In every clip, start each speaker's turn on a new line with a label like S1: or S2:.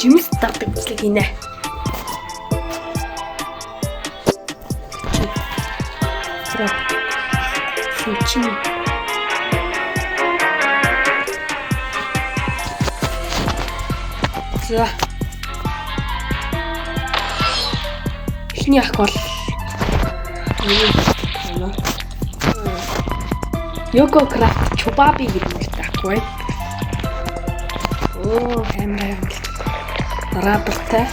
S1: жимс дардаг бичлэг хийнэ. Сүүчин. За. Эхний ах бол Yoko Craft Chobabi гэдэг нэртэй ах бай. Оо, хэмээ. Рабертай.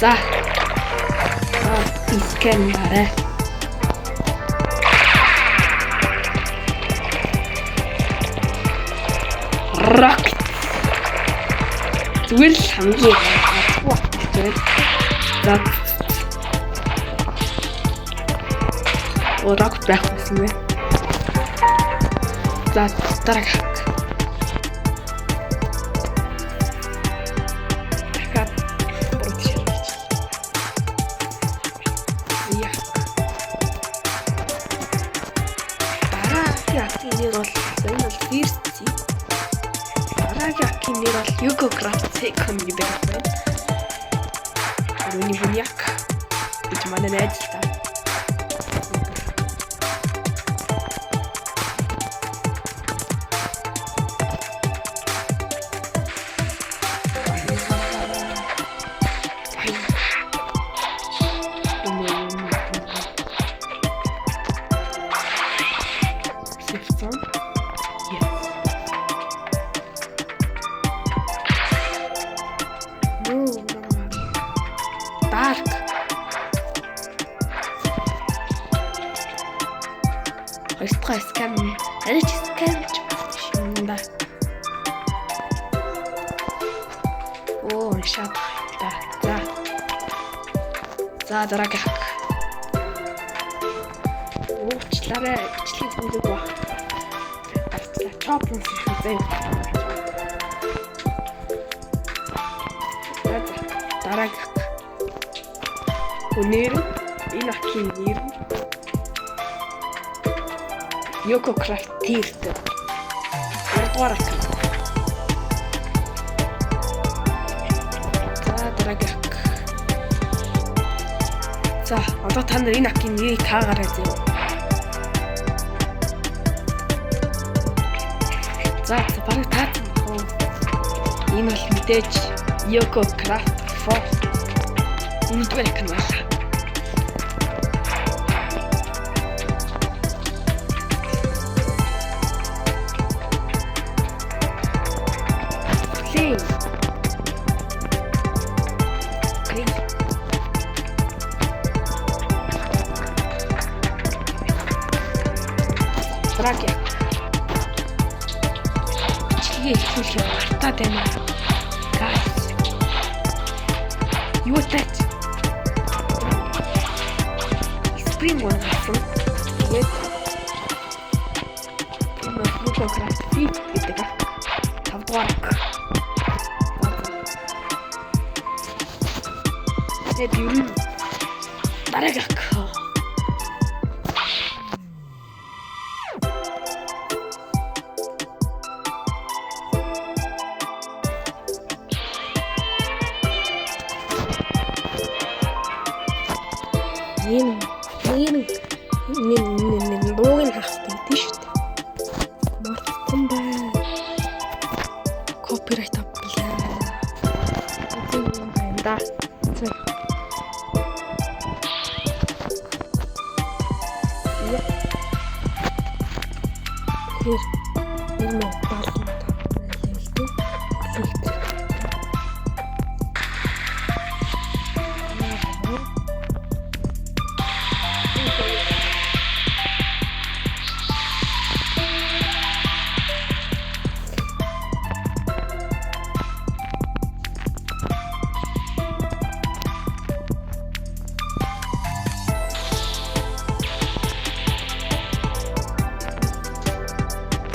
S1: За. Искэн барай. Rocket. Зүгээр л хамгийн атгуу гэдэг. За. Rocket байх гэсэн бэ? За, дараагийн хак. Дахиад бүрдүүлж. Яа. Дараагийн хакийн нэр бол энэ бол first. Дараагийн хакийн нэр бол Yoko Craft Second гэдэг байна. Үүний бүнийак гэж манай найз та. Dark. Хоёрдугаар скам. Арич скам ч шинэ. Оо, шат. За дараагийн хак. Уучлаарай, бичлэг хийдэг ба. Чопнос хийсэн. Дараагийн хак. Өнөр энэ хакийн нэр Yoko Craft Tirt. Гуравдугаар хак. За дараагийн хак. За одоо та нар энэ хакийн нэрийг таагараа зөө. За барыг таасан баху. Энэ бол мэдээж Yoko Craft Force. Үнэхээр канал. Тракия. Чигээ ихлэх хатаа байна. Гайс. Юу тач? Спринг гон гасан. Тэгээд энэ Yoko Craft гэдэг ах. 5 дугаар. Тэгээд юу н дараагийн ах. Энэ логин хасдаг тийш үү? Мартсан бай. Копирайт авлаа. Энэ да. Хэр энэ болсон та.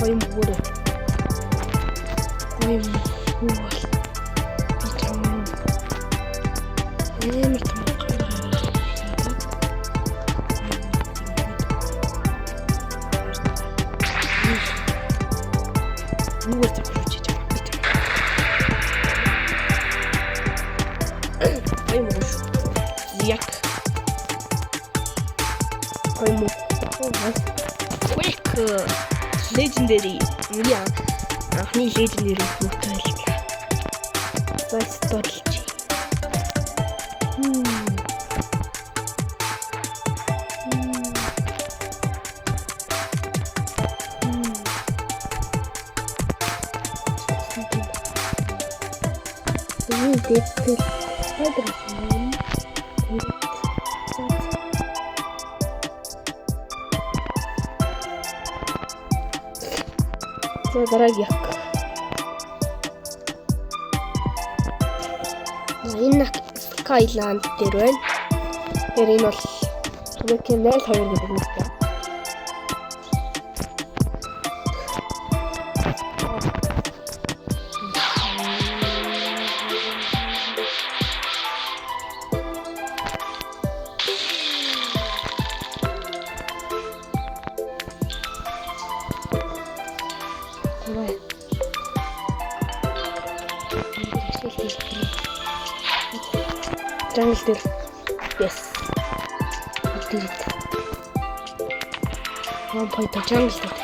S1: Коим бүр. Коим бүр. Битэн. Эмэр том. 거의 뭐 퀘이크 레전더리 아니야 아니 레전더리 못하니까 나이스 떨리지 데이트 스파이더맨 за дорогих. Энэ Skyland дээр байна. Тэр энэ бол Hurricane 02 гэдэг нэртэй. Jungle дээр yes. Дээд. One point jungle дээр.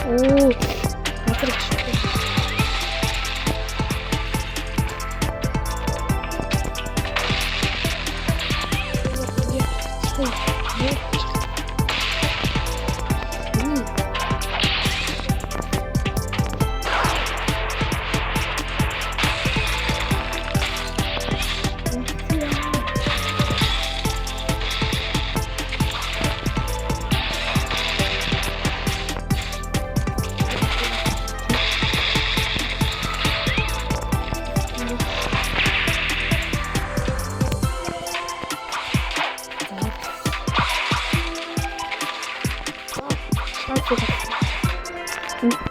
S1: Оо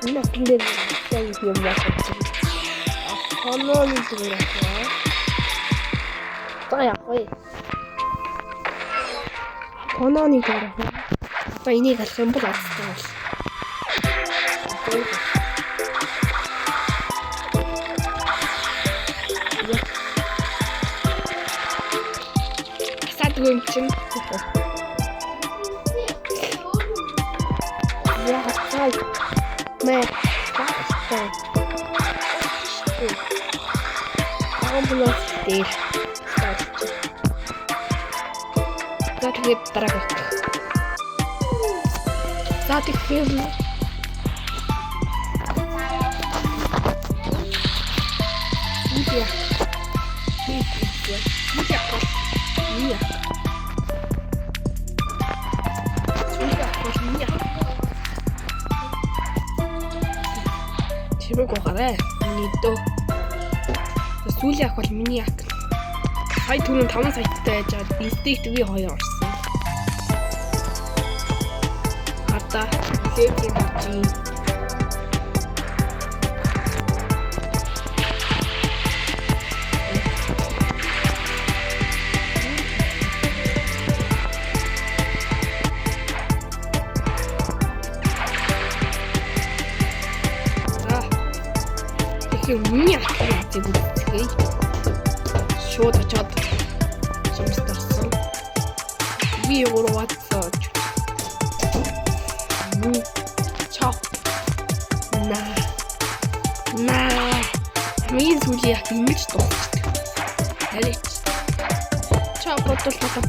S1: энэ аппликейшн юм байна. Хонооны зүгээр байна. За яахгүй. Хонооны зүгээр байна. Одоо энийг алах юм бол алстай бол. Садгүй чинь. Я хочу. Мэ. Амбуланс дээр. Тэгээд дараа. За тэгэхээр Чимэг гоорой. Миний дөө. Сүүлийн ах бол миний ах. Сая түрүүн 5 саяттай байж байгаа. Инстинкт би 2 орсон. Хата левлийн чи. Миний ах гэдэг үгтэй. Шууд очоод сумстарсан. Би урвацаа. Чао. На. Миний сүлийн ах ингэж дуусчихдаг. Харин. Чао бодвол байгаа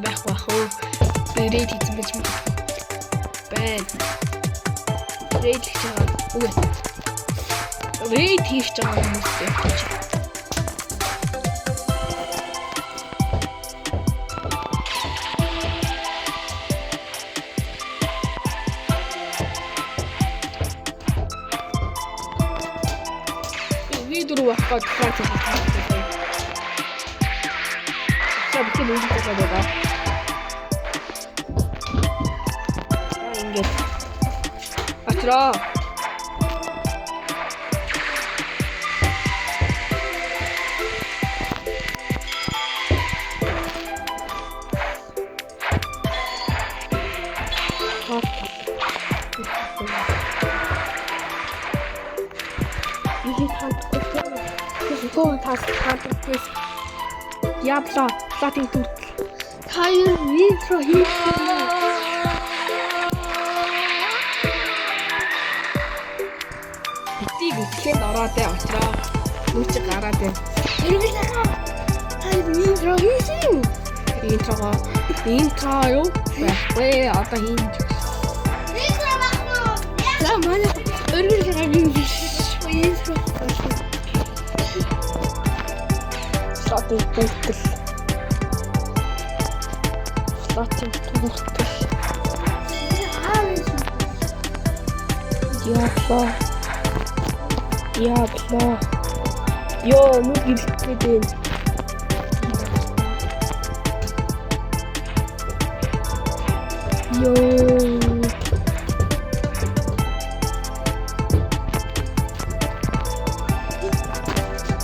S1: байхгүй хөө. Бэрээд хийсэн байж байна. Бэрээд хийж байгаа. Үгүй. Рейд хийж байгаа хүмүүстэй гэж. Видео вахад француз хэлтэй. Сабки музыка байгаа. Ингээд. Ачра. Гоо таадаггүйс. Diablo платин төрөл.
S2: Та юу интро хийх юм.
S1: Битийг үсгэнд ороод очроо. Нүч гараад байна.
S2: Эргэлээ. Та юу интро хийсэн.
S1: Интро юу? Байхгүй одоо хийн.
S2: Интро баггүй.
S1: За манай өргөлгээ интро. Платин төрөл. Платин төрөл. Diablo. Ёо, нүг ирэлтгээд байна. Ёо.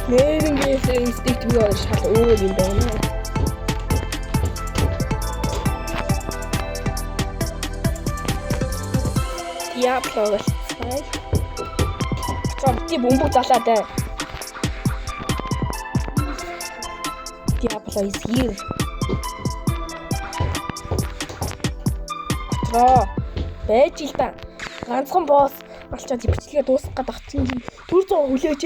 S1: Нэрнээс инстинкт бий болж шал өөр юм байна. Diablo гэсэн. Цогти бомбо залаад бай. Diablo is here. Байж л та. Ганцхан босс алчаад бичлэгээ дуусгах гээд багцсан. 400 хүлээж.